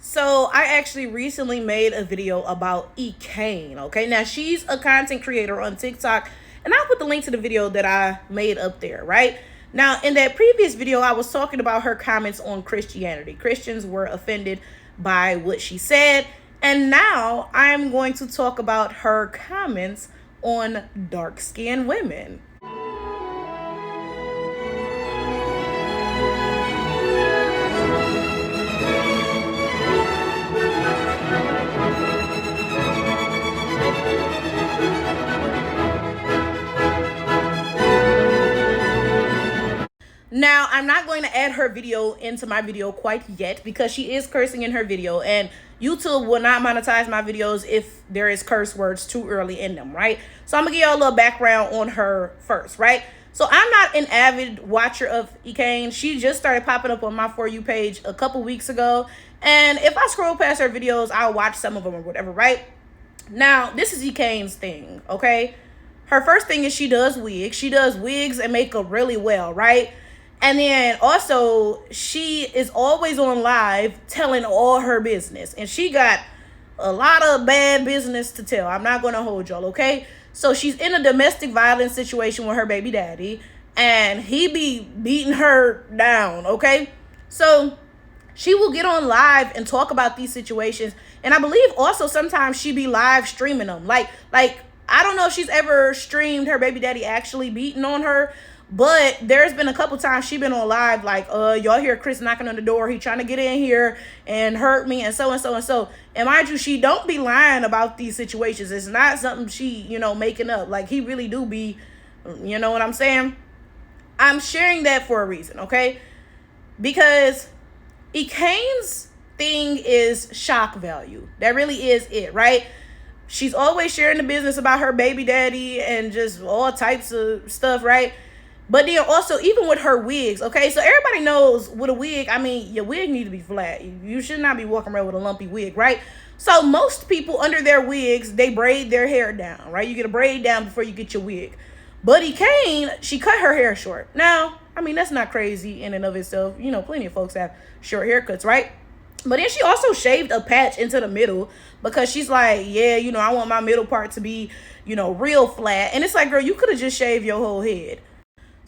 So I actually recently made a video about Ekane. Okay, now she's a content creator on TikTok, and I'll put the link to the video that I made up there, right? Now, in that previous video, I was talking about her comments on Christianity. Christians were offended by what she said, and now I'm going to talk about her comments on dark-skinned women. Now, I'm not going to add her video into my video quite yet because she is cursing in her video, and YouTube will not monetize my videos if there is curse words too early in them, right? So I'm gonna give y'all a little background on her first, right? So I'm not an avid watcher of Ekane. She just started popping up on my For You page a couple weeks ago, and if I scroll past her videos, I'll watch some of them or whatever, right? Now, this is Ekane's thing, okay? Her first thing is she does wigs. She does wigs and makeup really well, right? And then also, she is always on live telling all her business. And she got a lot of bad business to tell. I'm not going to hold y'all, okay? So she's in a domestic violence situation with her baby daddy. And he be beating her down, okay? So she will get on live and talk about these situations. And I believe also sometimes she be live streaming them. Like I don't know if she's ever streamed her baby daddy actually beating on her. But there's been a couple times she been on live like, y'all hear Chris knocking on the door. He trying to get in here and hurt me and so and so and so. And mind you, she don't be lying about these situations. It's not something she, making up. Like, he really do be, you know what I'm saying? I'm sharing that for a reason, okay? Because Ekane's thing is shock value. That really is it, right? She's always sharing the business about her baby daddy and just all types of stuff, right? But then also, even with her wigs, okay? So everybody knows with a wig, I mean, your wig need to be flat. You should not be walking around with a lumpy wig, right? So most people under their wigs, they braid their hair down, right? You get a braid down before you get your wig. But Ekane, she cut her hair short. Now, I mean, that's not crazy in and of itself. Plenty of folks have short haircuts, right? But then she also shaved a patch into the middle because she's like, yeah, I want my middle part to be, real flat. And it's like, girl, you could have just shaved your whole head.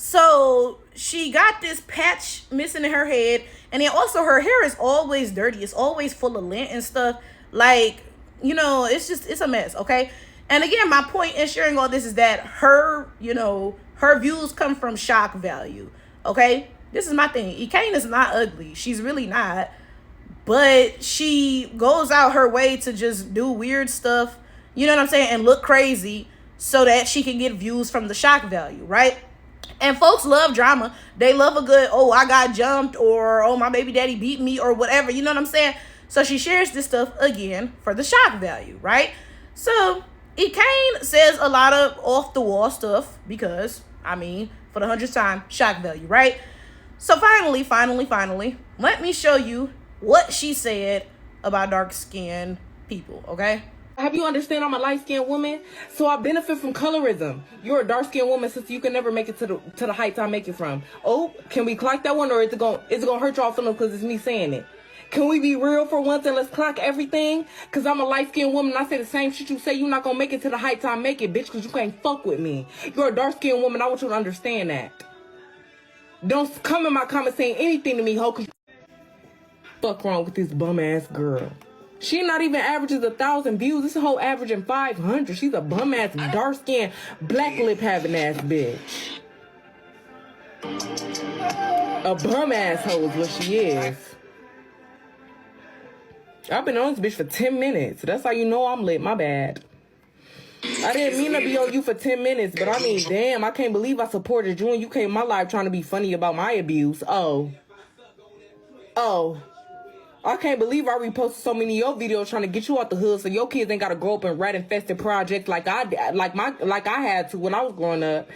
So she got this patch missing in her head. And then also her hair is always dirty. It's always full of lint and stuff. Like, it's a mess, okay? And again, my point in sharing all this is that her views come from shock value, okay? This is my thing. Ekane is not ugly. She's really not. But she goes out her way to just do weird stuff, you know what I'm saying, and look crazy so that she can get views from the shock value, right? And folks love drama. They love a good, oh, I got jumped, or, oh, my baby daddy beat me, or whatever. You know what I'm saying? So she shares this stuff, again, for the shock value, right? So Ekane says a lot of off-the-wall stuff because, for the 100th time, shock value, right? So finally, let me show you what she said about dark-skinned people, okay? Have you understand I'm a light-skinned woman? So I benefit from colorism. You're a dark-skinned woman, sister. You can never make it to the heights I make it from. Oh, can we clock that one, or is it gonna hurt y'all feelings because it's me saying it? Can we be real for once and let's clock everything? Because I'm a light-skinned woman and I say the same shit you say. You're not gonna make it to the heights I make it, bitch, because you can't fuck with me. You're a dark-skinned woman. I want you to understand that. Don't come in my comments saying anything to me, ho, because fuck wrong with this bum-ass girl. She not even averages 1,000 views. This whole averaging 500. She's a bum ass, dark skinned, black lip having ass bitch. A bum asshole is what she is. I've been on this bitch for 10 minutes. That's how you know I'm lit. My bad. I didn't mean to be on you for 10 minutes, but damn, I can't believe I supported you and you came in my life trying to be funny about my abuse. Oh. I can't believe I reposted so many of your videos trying to get you out the hood so your kids ain't gotta grow up in rat infested projects like I had to when I was growing up.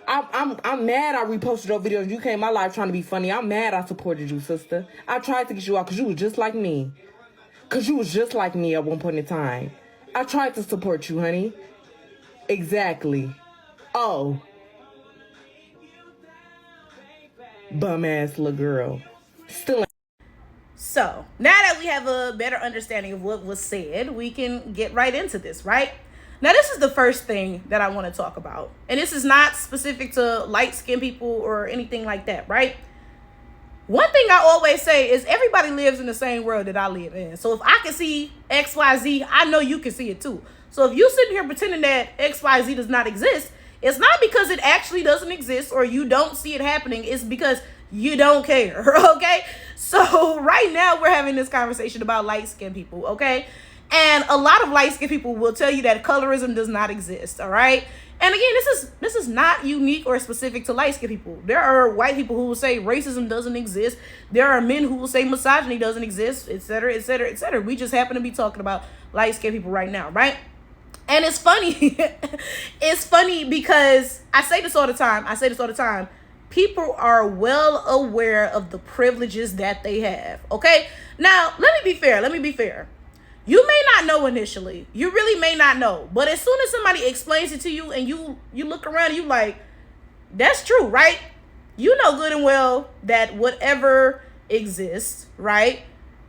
I'm mad I reposted your videos. You came in my life trying to be funny. I'm mad I supported you, sister. I tried to get you out because you was just like me. Because you was just like me at one point in time. I tried to support you, honey. Exactly. Oh. Bum ass little girl. Still So now that we have a better understanding of what was said, we can get right into this, right? Now, this is the first thing that I want to talk about. And this is not specific to light-skinned people or anything like that, right? One thing I always say is everybody lives in the same world that I live in. So if I can see XYZ, I know you can see it too. So if you sitting here pretending that XYZ does not exist, it's not because it actually doesn't exist or you don't see it happening. It's because you don't care, okay? So right now we're having this conversation about light-skinned people, okay? And a lot of light-skinned people will tell you that colorism does not exist, all right? And again, this is not unique or specific to light-skinned people. There are white people who will say racism doesn't exist. There are men who will say misogyny doesn't exist, etc., etc., etc. We just happen to be talking about light-skinned people right now, right? And it's funny. It's funny because I say this all the time. People are well aware of the privileges that they have, okay? Now, let me be fair. You may not know initially. You really may not know. But as soon as somebody explains it to you and you look around and you like, that's true, right? You know good and well that whatever exists, right?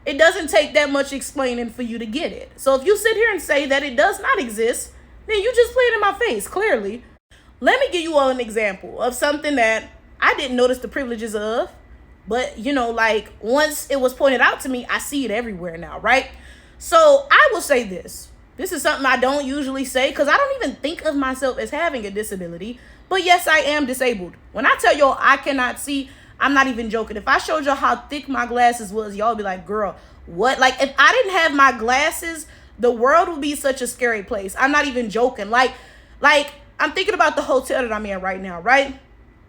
It doesn't take that much explaining for you to get it. So if you sit here and say that it does not exist, then you just played in my face, clearly. Let me give you all an example of something that I didn't notice the privileges of. But, like once it was pointed out to me, I see it everywhere now, right? So I will say this. This is something I don't usually say because I don't even think of myself as having a disability. But yes, I am disabled. When I tell y'all I cannot see, I'm not even joking. If I showed y'all how thick my glasses was, y'all be like, girl, what? Like, if I didn't have my glasses, the world would be such a scary place. I'm not even joking. Like I'm thinking about the hotel that I'm in right now, right?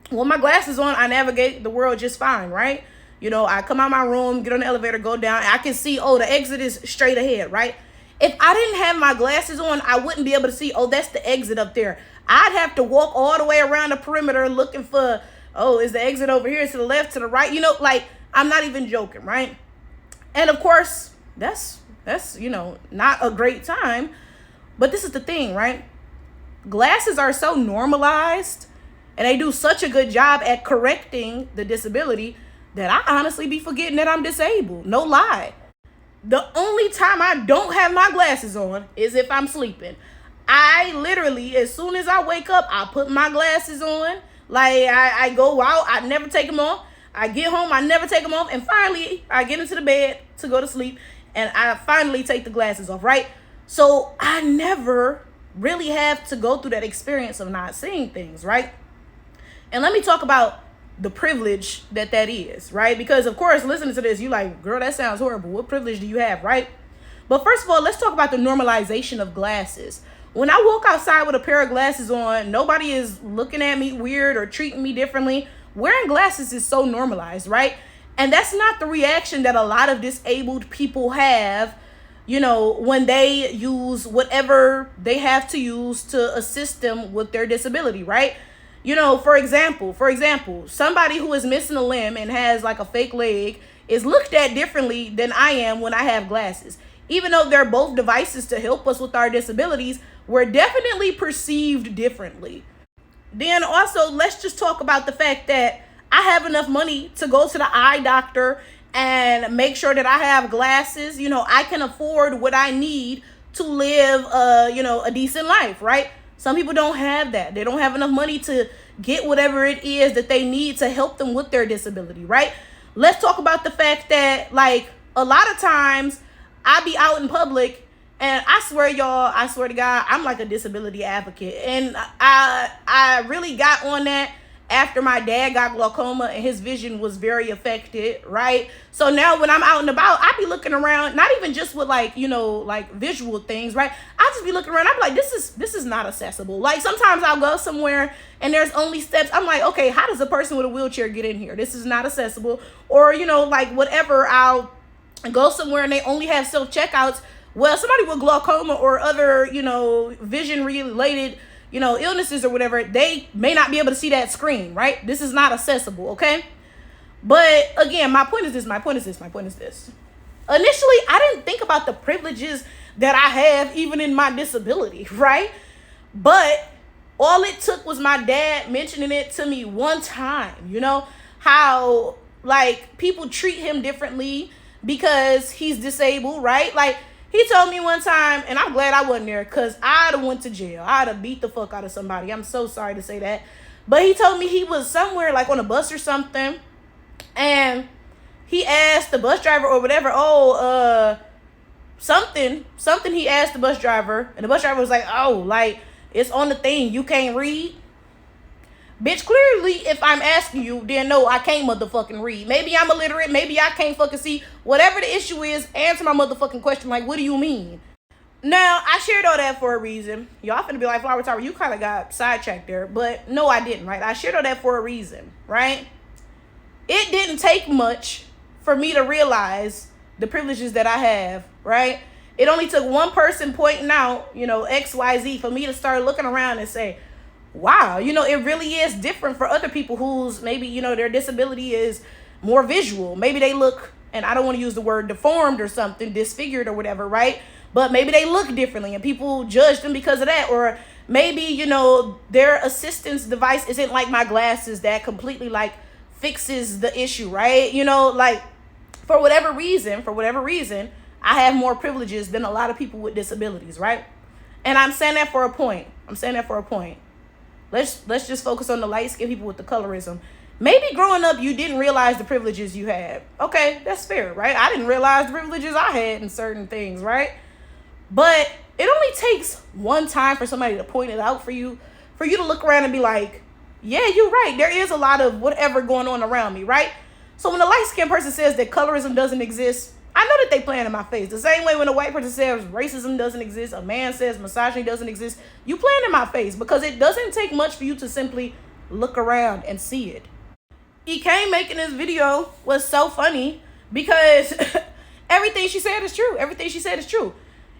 With my glasses on, I navigate the world just fine, right? I come out my room, get on the elevator, go down. I can see, the exit is straight ahead, right? If I didn't have my glasses on, I wouldn't be able to see, that's the exit up there. I'd have to walk all the way around the perimeter looking for, is the exit over here to the left, to the right? I'm not even joking, right? And of course, that's not a great time. But this is the thing, right? Glasses are so normalized and they do such a good job at correcting the disability that I honestly be forgetting that I'm disabled. No lie. The only time I don't have my glasses on is if I'm sleeping. I literally, as soon as I wake up, I put my glasses on. Like, I go out, I never take them off. I get home, I never take them off. And finally, I get into the bed to go to sleep. And I finally take the glasses off, right? So I never really have to go through that experience of not seeing things, right? And let me talk about the privilege that is, right? Because of course, listening to this, you like, girl, that sounds horrible. What privilege do you have, right? But first of all, let's talk about the normalization of glasses. When I walk outside with a pair of glasses on, nobody is looking at me weird or treating me differently. Wearing glasses is so normalized, right? And that's not the reaction that a lot of disabled people have, when they use whatever they have to use to assist them with their disability, right? For example, somebody who is missing a limb and has like a fake leg is looked at differently than I am when I have glasses. Even though they're both devices to help us with our disabilities, we're definitely perceived differently. Then also, let's just talk about the fact that I have enough money to go to the eye doctor and make sure that I have glasses. I can afford what I need to live, a decent life, right? Some people don't have that. They don't have enough money to get whatever it is that they need to help them with their disability, right? Let's talk about the fact that, like, a lot of times I be out in public and I swear to God, I'm like a disability advocate. And I really got on that after my dad got glaucoma and his vision was very affected, right? So now when I'm out and about, I be looking around, not even just with like visual things, right? I just be looking around. I'm like, this is not accessible. Like sometimes I'll go somewhere and there's only steps. I'm like, okay, how does a person with a wheelchair get in here? This is not accessible. Or, whatever, I'll go somewhere and they only have self-checkouts. Well, somebody with glaucoma or other, vision related illnesses or whatever, they may not be able to see that screen, right? This is not accessible, okay? But again, my point is this. Initially, I didn't think about the privileges that I have even in my disability, right? But all it took was my dad mentioning it to me one time, how like people treat him differently because he's disabled, right? Like, he told me one time, and I'm glad I wasn't there, because I'd have went to jail. I'd have beat the fuck out of somebody. I'm so sorry to say that. But he told me he was somewhere, like on a bus or something, and he asked the bus driver or whatever, something he asked the bus driver, and the bus driver was like, oh, like, it's on the thing, you can't read? Bitch, clearly, if I'm asking you, then no, I can't motherfucking read. Maybe I'm illiterate, maybe I can't fucking see. Whatever the issue is, answer my motherfucking question. Like, what do you mean? Now, I shared all that for a reason. Y'all finna be like, Flower Tower, you kind of got sidetracked there. But no, I didn't, right? I shared all that for a reason, right? It didn't take much for me to realize the privileges that I have, right? It only took one person pointing out, XYZ, for me to start looking around and say, wow, it really is different for other people whose maybe, their disability is more visual. Maybe they look, and I don't want to use the word deformed or something, disfigured or whatever, right? But maybe they look differently and people judge them because of that. Or maybe, their assistance device isn't like my glasses that completely like fixes the issue, right? Like for whatever reason, I have more privileges than a lot of people with disabilities, right? And I'm saying that for a point. Let's just focus on the light-skinned people with the colorism. Maybe growing up, you didn't realize the privileges you had. Okay, that's fair, right? I didn't realize the privileges I had in certain things, right? But it only takes one time for somebody to point it out for you to look around and be like, yeah, you're right. There is a lot of whatever going on around me, right? So when a light-skinned person says that colorism doesn't exist, I know that they playing in my face. The same way when a white person says racism doesn't exist, a man says misogyny doesn't exist, you playing in my face, because it doesn't take much for you to simply look around and see it. Ekane making this video was so funny because everything she said is true.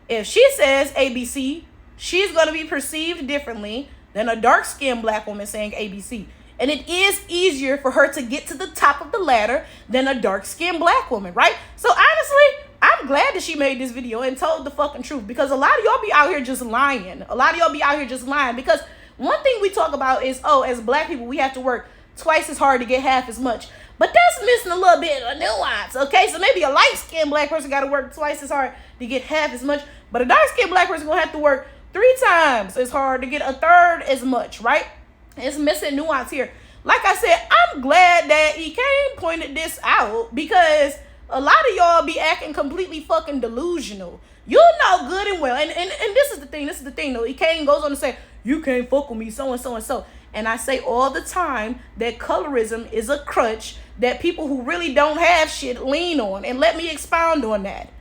If she says ABC, she's going to be perceived differently than a dark-skinned black woman saying ABC. And it is easier for her to get to the top of the ladder than a dark-skinned black woman, right? So honestly, I'm glad that she made this video and told the fucking truth, because a lot of y'all be out here just lying. Because one thing we talk about is, as black people, we have to work twice as hard to get half as much. But that's missing a little bit of nuance, okay? So maybe a light-skinned black person got to work twice as hard to get half as much, but a dark-skinned black person going to have to work 3 times as hard to get a third as much, right? It's missing nuance here. Like I said, I'm glad that Ekane pointed this out, because a lot of y'all be acting completely fucking delusional. You know good and well. And this is the thing though. Ekane goes on to say, you can't fuck with me, so and so and so. And I say all the time that colorism is a crutch that people who really don't have shit lean on. And let me expound on that.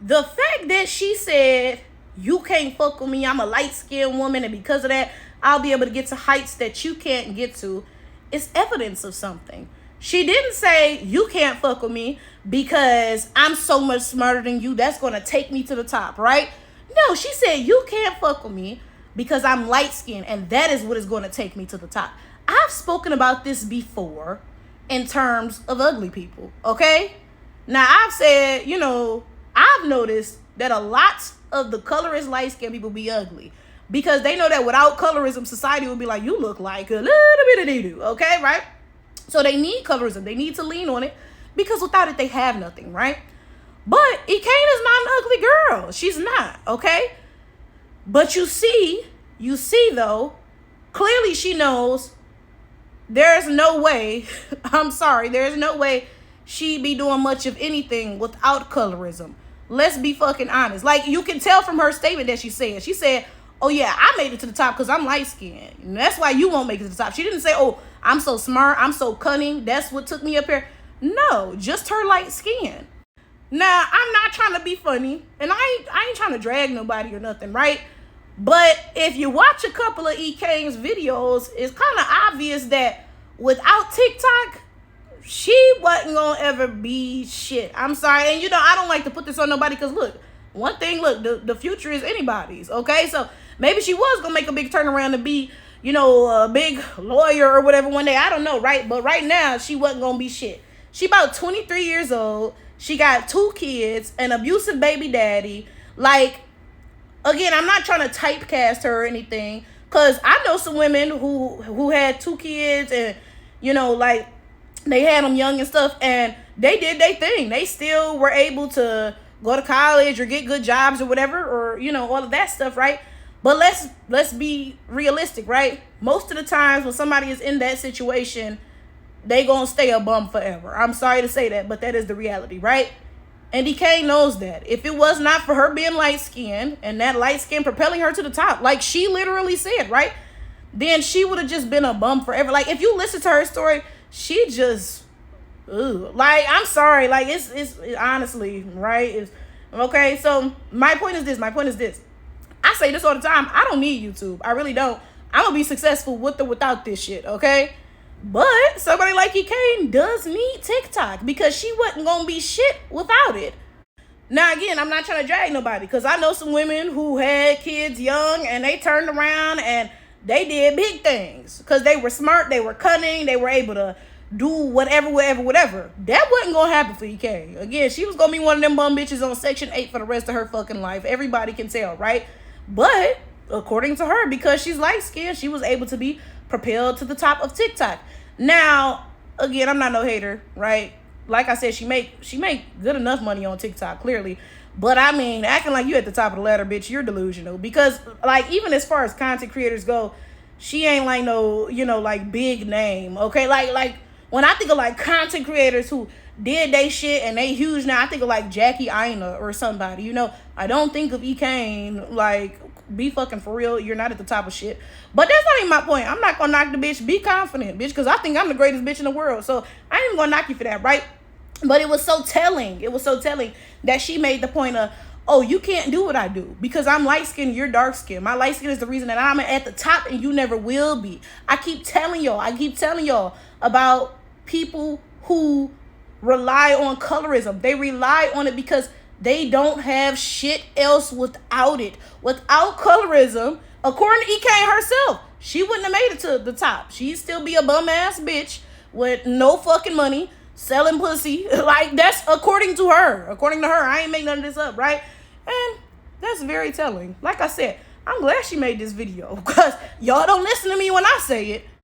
The fact that she said, you can't fuck with me, I'm a light-skinned woman, and because of that, I'll be able to get to heights that you can't get to, is evidence of something. She didn't say, you can't fuck with me because I'm so much smarter than you, that's going to take me to the top, right? No, she said, you can't fuck with me because I'm light-skinned, and that is what is going to take me to the top. I've spoken about this before in terms of ugly people, okay? Now, I've said, I've noticed that a lot of the colorist light-skinned people be ugly, because they know that without colorism, society would be like, you look like a little bit of doo-doo, okay, right? So they need colorism. They need to lean on it, because without it, they have nothing, right? But Ekane is not an ugly girl. She's not, okay? But you see though, clearly she knows there's no way, there's no way she'd be doing much of anything without colorism. Let's be fucking honest. Like, you can tell from her statement that she said, oh yeah, I made it to the top because I'm light-skinned. And that's why you won't make it to the top. She didn't say, oh, I'm so smart, I'm so cunning, that's what took me up here. No, just her light skin. Now, I'm not trying to be funny, and I ain't trying to drag nobody or nothing, right? But if you watch a couple of Ekane's videos, it's kind of obvious that without TikTok, she wasn't gonna ever be shit. I'm sorry, and I don't like to put this on nobody, because look, the future is anybody's, okay? So maybe she was gonna make a big turnaround to be, a big lawyer or whatever one day. I don't know, right? But right now, she wasn't gonna be shit. She about 23 years old. She got 2 kids, an abusive baby daddy. Like, again, I'm not trying to typecast her or anything, because I know some women who had 2 kids and, They had them young and stuff, and they did their thing. They still were able to go to college or get good jobs or whatever, or all of that stuff, right? But let's be realistic, right? Most of the times when somebody is in that situation, they gonna stay a bum forever. I'm sorry to say that, but that is the reality, right? And Ekane knows that. If it was not for her being light-skinned and that light skin propelling her to the top, like she literally said, right? Then she would have just been a bum forever. Like, if you listen to her story, she just, like, I'm sorry. Like, it's honestly, right? Okay, so my point is this. I say this all the time. I don't need YouTube. I really don't. I'm going to be successful with or without this shit, okay? But somebody like Ekane does need TikTok because she wasn't going to be shit without it. Now, again, I'm not trying to drag nobody because I know some women who had kids young and they turned around and they did big things because they were smart, they were cunning, they were able to do whatever. That wasn't going to happen for Ekane. Again, she was going to be one of them bum bitches on Section 8 for the rest of her fucking life. Everybody can tell, right? But according to her, because she's light-skinned, she was able to be propelled to the top of TikTok. Now, again, I'm not no hater, right? Like I said, she make good enough money on TikTok, clearly. But I mean, acting like you at the top of the ladder, bitch, you're delusional. Because, like, even as far as content creators go, she ain't like no, like, big name, okay? Like when I think of, like, content creators who did they shit and they huge now, I think of, like, Jackie Aina or somebody, I don't think of Ekane, like, be fucking for real. You're not at the top of shit. But that's not even my point. I'm not gonna knock the bitch. Be confident, bitch, because I think I'm the greatest bitch in the world. So I ain't even gonna knock you for that, right? But it was so telling. It was so telling that she made the point of, oh, you can't do what I do because I'm light-skinned, you're dark-skinned. My light skin is the reason that I'm at the top and you never will be. I keep telling y'all about people who rely on colorism. They rely on it because they don't have shit else without it. Without colorism, according to Ekane herself, she wouldn't have made it to the top. She'd still be a bum-ass bitch with no fucking money, selling pussy. Like, that's according to her. According to her, I ain't making none of this up, right? And that's very telling. Like I said, I'm glad she made this video because y'all don't listen to me when I say it.